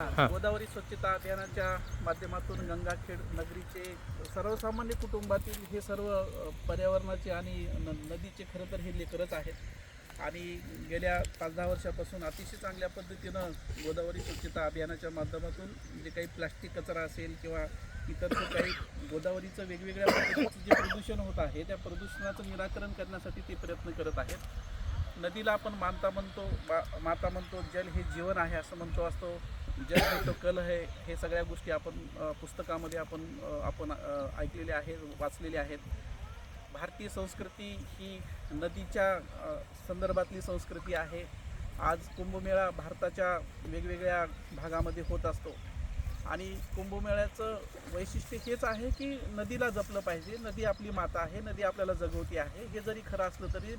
हां. गोदावरी स्वच्छता अभियानाच्या माध्यमातून गंगाखेड नगरीचे सर्वसामान्य कुटुंबातील हे सर्व पर्यावरणाचे आणि नदीचे खरं तर हे लेकरच आहेत आणि गेल्या 5-10 वर्षापासून अतिशय चांगल्या पद्धतीनं गोदावरी स्वच्छता अभियानाच्या माध्यमातून जे काही प्लास्टिक कचरा असेल किंवा इतर जे काही गोदावरीचं वेगवेगळ्या पद्धतीचं जे प्रदूषण होत आहे त्या प्रदूषणाचं निराकरण करण्यासाठी ते प्रयत्न करत आहेत। नदीला आपण माता म्हणतो, जल हे जीवन आहे असं म्हणतो असतो, जल हे तो कल आहे, हे सगळ्या गोष्टी आपण पुस्तकामध्ये आपण ऐकलेल्या आहेत, वाचलेल्या आहेत। भारतीय संस्कृती ही नदीच्या संदर्भातली संस्कृती आहे। आज कुंभमेळा भारताच्या वेगवेगळ्या भागामध्ये होत असतो आणि कुंभमेळ्याचं वैशिष्ट्य हेच आहे की नदीला जपलं पाहिजे। नदी आपली माता आहे, नदी आपल्याला जगवती आहे। हे जरी खरं असलं तरी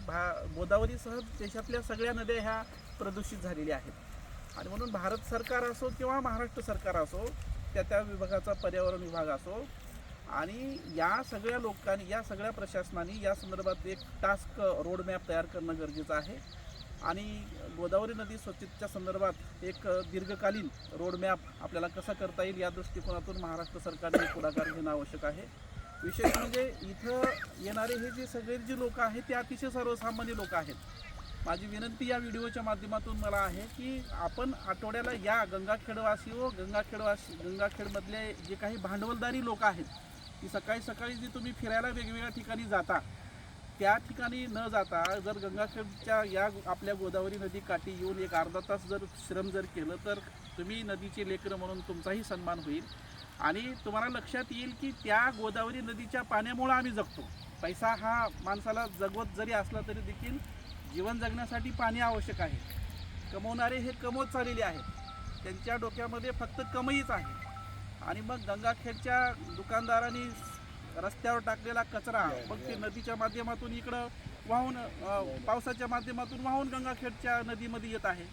गोदावरीसह देशातल्या सगळ्या नद्या ह्या प्रदूषित झालेल्या आहेत आणि म्हणून भारत सरकार असो किंवा महाराष्ट्र सरकार असो, त्या विभागाचा पर्यावरण विभाग असो आणि या सगळ्या लोकांनी, या सगळ्या प्रशासनाने या संदर्भात एक टास्क रोडमॅप तयार करणं गरजेचं आहे आणि गोदावरी नदी स्वच्छतेच्या संदर्भात एक दीर्घकालीन रोडमॅप आपल्याला कसा करता येईल या दृष्टिकोनातून महाराष्ट्र सरकारने पुढाकार घेणं आवश्यक आहे। विशेष म्हणजे इथं येणारे हे जे सगळे जे लोक आहेत ते अतिशय सर्वसामान्य लोक आहेत। माझी विनंती या व्हिडिओच्या माध्यमातून मला आहे की आपण आठवड्याला या गंगाखेडमधले जे काही भांडवलदारी लोक आहेत की सकाळी जे तुम्ही फिरायला वेगवेगळ्या ठिकाणी जाता त्या ठिकाणी न जाता जर गंगाखेडच्या या आपल्या गोदावरी नदी काठी येऊन एक अर्धा तास जर श्रम जर केलं तर तुम्ही नदीचे लेकरं म्हणून तुमचाही सन्मान होईल आणि तुम्हाला लक्षात येईल की त्या गोदावरी नदीच्या पाण्यामुळे आम्ही जगतो। पैसा हा माणसाला जगवत जरी असला तरी देखील जीवन जगण्यासाठी पाणी आवश्यक आहे। कमवणारे हे कमवत चाललेले आहेत, त्यांच्या डोक्यामध्ये फक्त कमाईच आहे आणि मग गंगाखेडच्या दुकानदारांनी रस्त्यावर टाकलेला कचरा मग ते नदीच्या माध्यमातून इकडं वाहून पावसाच्या माध्यमातून वाहून गंगाखेडच्या नदीमध्ये येत आहे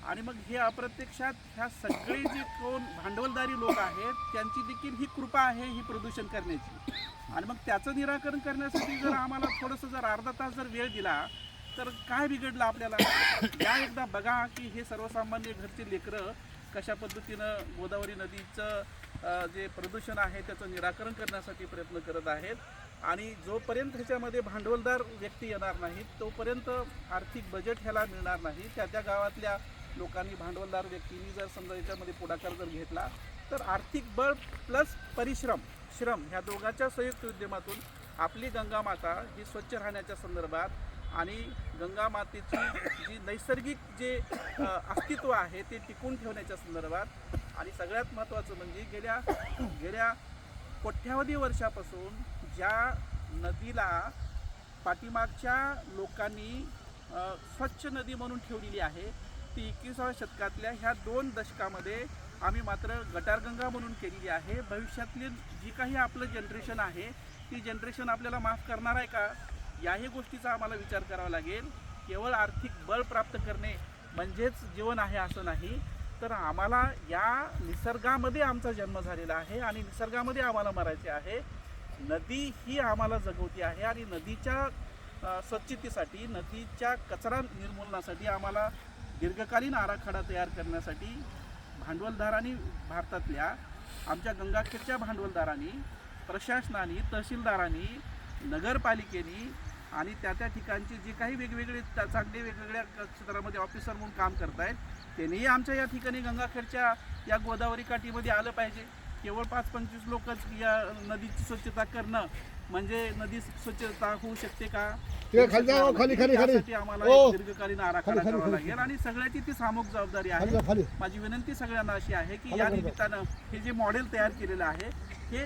आणि मग हे अप्रत्यक्षात ह्या सगळे जे कोण भांडवलदारी लोक आहेत त्यांची देखील ही कृपा आहे ही प्रदूषण करण्याची आणि मग त्याचं निराकरण करण्यासाठी जर आम्हाला थोडंसं जर अर्धा तास जर वेळ दिला तर काय बिघडलं आपल्याला। या एकदा बघा की हे सर्वसामान्य घरचे लेकरं कशा पद्धतीनं गोदावरी नदीचं जे प्रदूषण आहे त्याचं निराकरण करण्यासाठी प्रयत्न करत आहेत आणि जोपर्यंत ह्याच्यामध्ये भांडवलदार व्यक्ती येणार नाहीत तोपर्यंत आर्थिक बजेट ह्याला मिळणार नाही। त्या गावातल्या लोकांनी, भांडवलदार व्यक्तींनी जर समजा याच्यामध्ये पुढाकार जर घेतला तर आर्थिक बळ प्लस श्रम ह्या दोघांच्या संयुक्त उद्यमातून आपली गंगामाता ही स्वच्छ राहण्याच्या संदर्भात आणि गंगा मातेची जी नैसर्गिक जे अस्तित्व आहे ते टिकून ठेवण्याच्या संदर्भात आणि सगळ्यात महत्त्वाचं म्हणजे गेल्या कोट्यावधी वर्षापासून ज्या नदीला पाठीमागच्या लोकांनी स्वच्छ नदी म्हणून ठेवलेली आहे ती 21व्या शतकातल्या ह्या 2 दशकामध्ये आम्ही मात्र गटारगंगा म्हणून केलेली आहे। भविष्यातली जी काही आपलं जनरेशन आहे ती जनरेशन आपल्याला माफ करणार आहे का याही गोष्टीचा आम्हाला विचार करावा लागेल। केवळ आर्थिक बळ प्राप्त करणे म्हणजेच जीवन आहे असं नाही, तर आम्हाला या निसर्गामध्ये आमचा जन्म झालेला आहे आणि निसर्गामध्ये आम्हाला मरायचे आहे। नदी ही आम्हाला जगवती आहे आणि नदीच्या स्वच्छतेसाठी, नदीच्या कचरा निर्मूलनासाठी आम्हाला दीर्घकालीन आराखडा तयार करण्यासाठी भांडवलदारांनी, भारतातल्या आमच्या गंगाखेडच्या भांडवलदारांनी, प्रशासनाने, तहसीलदारांनी, नगरपालिकेनी आणि त्या ठिकाणचे जे काही वेगवेगळे चांगले वेगवेगळ्या क्षेत्रामध्ये ऑफिसर म्हणून काम करत आहेत त्यांनीही आमच्या या ठिकाणी गंगाखेडच्या या गोदावरी काठीमध्ये आलं पाहिजे। केवळ 5-25 लोकच या नदीची स्वच्छता करणं म्हणजे नदी स्वच्छता होऊ शकते का? त्यासाठी आम्हाला दीर्घकालीन आराखडा करावा लागेल आणि सगळ्याची ती सामूहिक जबाबदारी आहे। माझी विनंती सगळ्यांना अशी आहे की या निमित्तानं हे जे मॉडेल तयार केलेलं आहे हे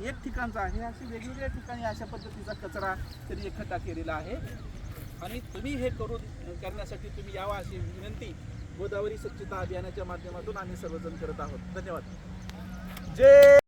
एक ठिकाणचं आहे, अशी वेगवेगळ्या ठिकाणी अशा पद्धतीचा कचरा त्यांनी एकट्ठा केलेला आहे आणि तुम्ही हे करण्यासाठी तुम्ही यावा अशी विनंती गोदावरी स्वच्छता अभियानाच्या माध्यमातून आम्ही सर्वजण करत आहोत। धन्यवाद। जय